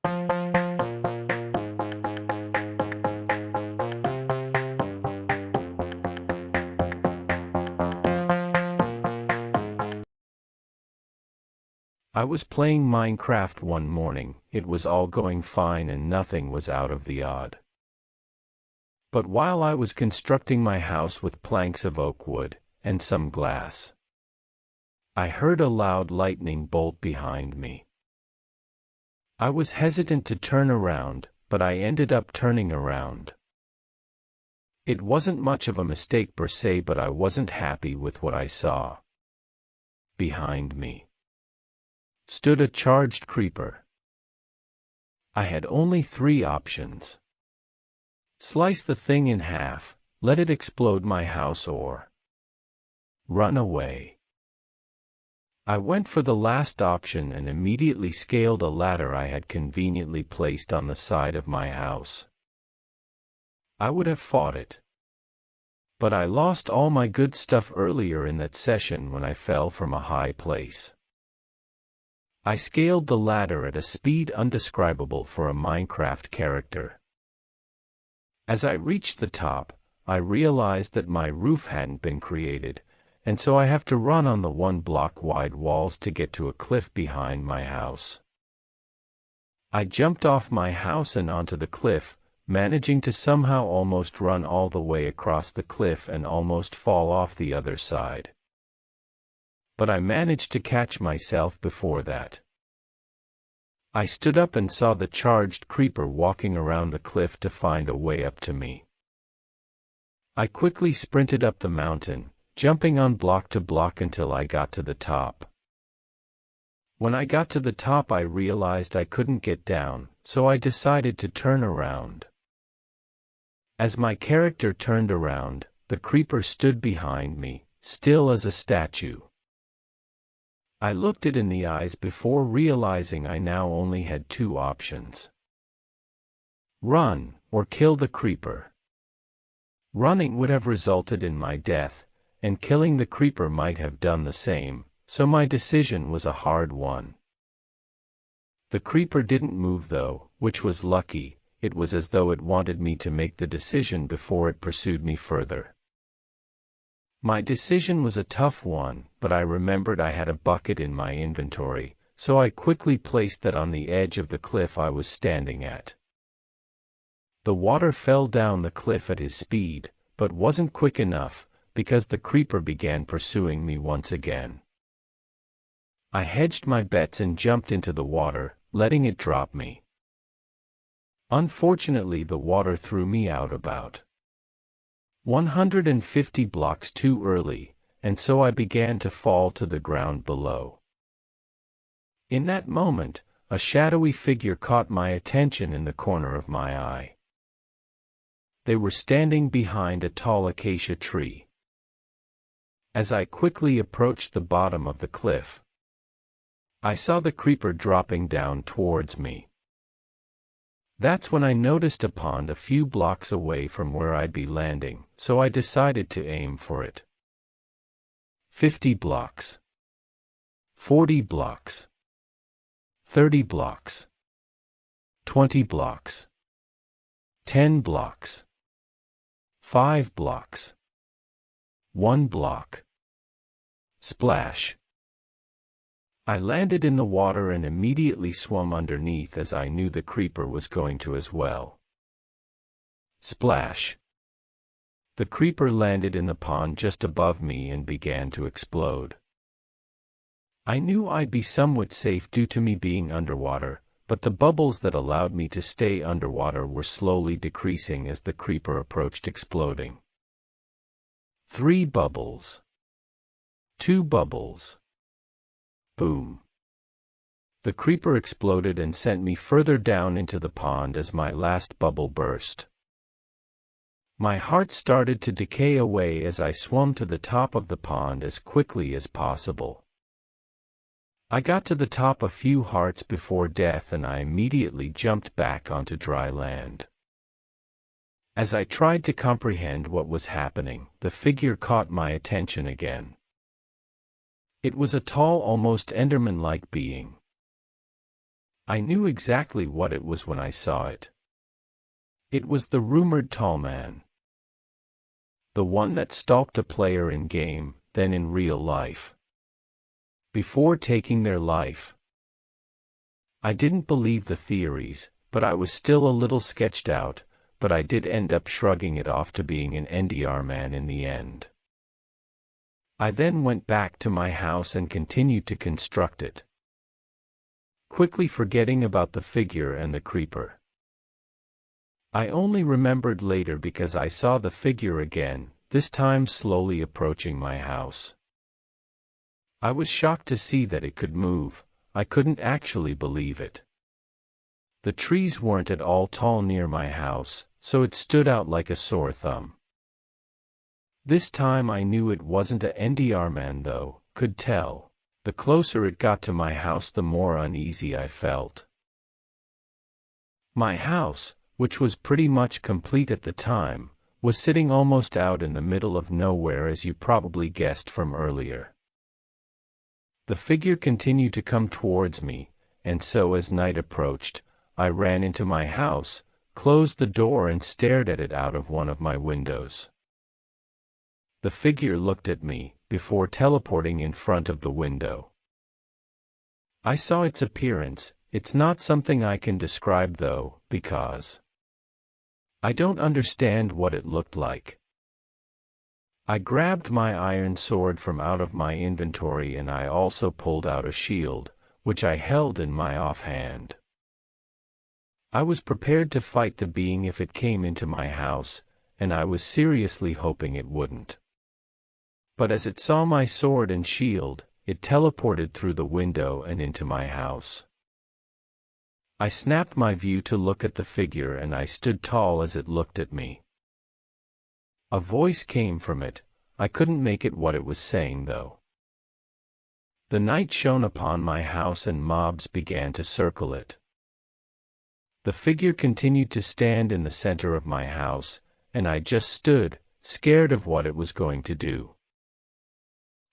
I was playing Minecraft one morning. It was all going fine and nothing was out of the odd. But while I was constructing my house with planks of oak wood and some glass, I heard a loud lightning bolt behind me. I was hesitant to turn around, but I ended up turning around. It wasn't much of a mistake per se, but I wasn't happy with what I saw. Behind me stood a charged creeper. I had only 3 options. Slice the thing in half, let it explode my house, or run away. I went for the last option and immediately scaled a ladder I had conveniently placed on the side of my house. I would have fought it, but I lost all my good stuff earlier in that session when I fell from a high place. I scaled the ladder at a speed undescribable for a Minecraft character. As I reached the top, I realized that my roof hadn't been created, and so I have to run on the 1-block-wide walls to get to a cliff behind my house. I jumped off my house and onto the cliff, managing to somehow almost run all the way across the cliff and almost fall off the other side. But I managed to catch myself before that. I stood up and saw the charged creeper walking around the cliff to find a way up to me. I quickly sprinted up the mountain, jumping on block to block until I got to the top. When I got to the top, I realized I couldn't get down, so I decided to turn around. As my character turned around, the creeper stood behind me, still as a statue. I looked it in the eyes before realizing I now only had 2 options: run, or kill the creeper. Running would have resulted in my death, and killing the creeper might have done the same, so my decision was a hard one. The creeper didn't move though, which was lucky. It was as though it wanted me to make the decision before it pursued me further. My decision was a tough one, but I remembered I had a bucket in my inventory, so I quickly placed that on the edge of the cliff I was standing at. The water fell down the cliff at his speed, but wasn't quick enough, because the creeper began pursuing me once again. I hedged my bets and jumped into the water, letting it drop me. Unfortunately, the water threw me out about 150 blocks too early, and so I began to fall to the ground below. In that moment, a shadowy figure caught my attention in the corner of my eye. They were standing behind a tall acacia tree. As I quickly approached the bottom of the cliff, I saw the creeper dropping down towards me. That's when I noticed a pond a few blocks away from where I'd be landing, so I decided to aim for it. 50 blocks. 40 blocks. 30 blocks. 20 blocks. 10 blocks. 5 blocks. 1 block. Splash. I landed in the water and immediately swam underneath, as I knew the creeper was going to as well. Splash. The creeper landed in the pond just above me and began to explode. I knew I'd be somewhat safe due to me being underwater, but the bubbles that allowed me to stay underwater were slowly decreasing as the creeper approached exploding. 3 bubbles. 2 bubbles. Boom. The creeper exploded and sent me further down into the pond as my last bubble burst. My heart started to decay away as I swam to the top of the pond as quickly as possible. I got to the top a few hearts before death and I immediately jumped back onto dry land. As I tried to comprehend what was happening, the figure caught my attention again. It was a tall, almost Enderman-like being. I knew exactly what it was when I saw it. It was the rumored tall man. The one that stalked a player in game, then in real life. Before taking their life. I didn't believe the theories, but I was still a little sketched out, but I did end up shrugging it off to being an NDR man in the end. I then went back to my house and continued to construct it, quickly forgetting about the figure and the creeper. I only remembered later because I saw the figure again, this time slowly approaching my house. I was shocked to see that it could move. I couldn't actually believe it. The trees weren't at all tall near my house, so it stood out like a sore thumb. This time I knew it wasn't a NDR man though, could tell. The closer it got to my house the more uneasy I felt. My house, which was pretty much complete at the time, was sitting almost out in the middle of nowhere, as you probably guessed from earlier. The figure continued to come towards me, and so as night approached, I ran into my house, closed the door and stared at it out of one of my windows. The figure looked at me, before teleporting in front of the window. I saw its appearance. It's not something I can describe though, because I don't understand what it looked like. I grabbed my iron sword from out of my inventory and I also pulled out a shield, which I held in my offhand. I was prepared to fight the being if it came into my house, and I was seriously hoping it wouldn't. But as it saw my sword and shield, it teleported through the window and into my house. I snapped my view to look at the figure and I stood tall as it looked at me. A voice came from it. I couldn't make it what it was saying though. The night shone upon my house and mobs began to circle it. The figure continued to stand in the center of my house, and I just stood, scared of what it was going to do.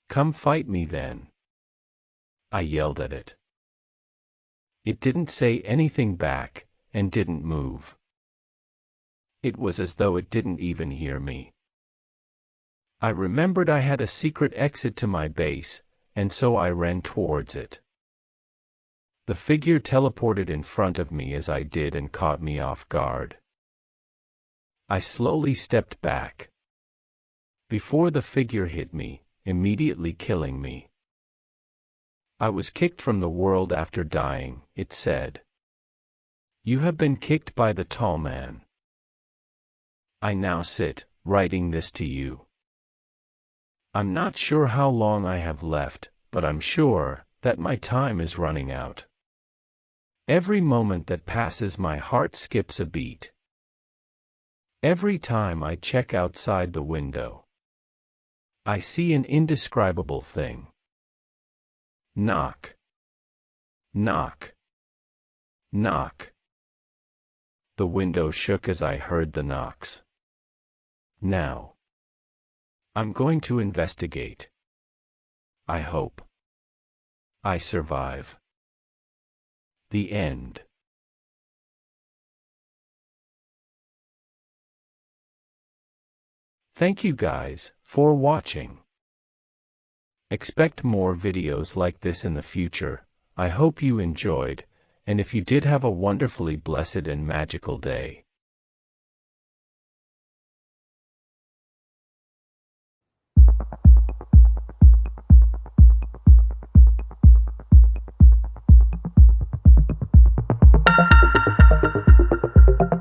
"Come fight me then," I yelled at it. It didn't say anything back, and didn't move. It was as though it didn't even hear me. I remembered I had a secret exit to my base, and so I ran towards it. The figure teleported in front of me as I did and caught me off guard. I slowly stepped back before the figure hit me, immediately killing me. "I was kicked from the world after dying," it said. "You have been kicked by the tall man. I now sit, writing this to you. I'm not sure how long I have left, but I'm sure that my time is running out. Every moment that passes my heart skips a beat. Every time I check outside the window, I see an indescribable thing. Knock. Knock. Knock." The window shook as I heard the knocks. Now, I'm going to investigate. I hope I survive. The end. Thank you guys for watching. Expect more videos like this in the future. I hope you enjoyed, and if you did, have a wonderfully blessed and magical day.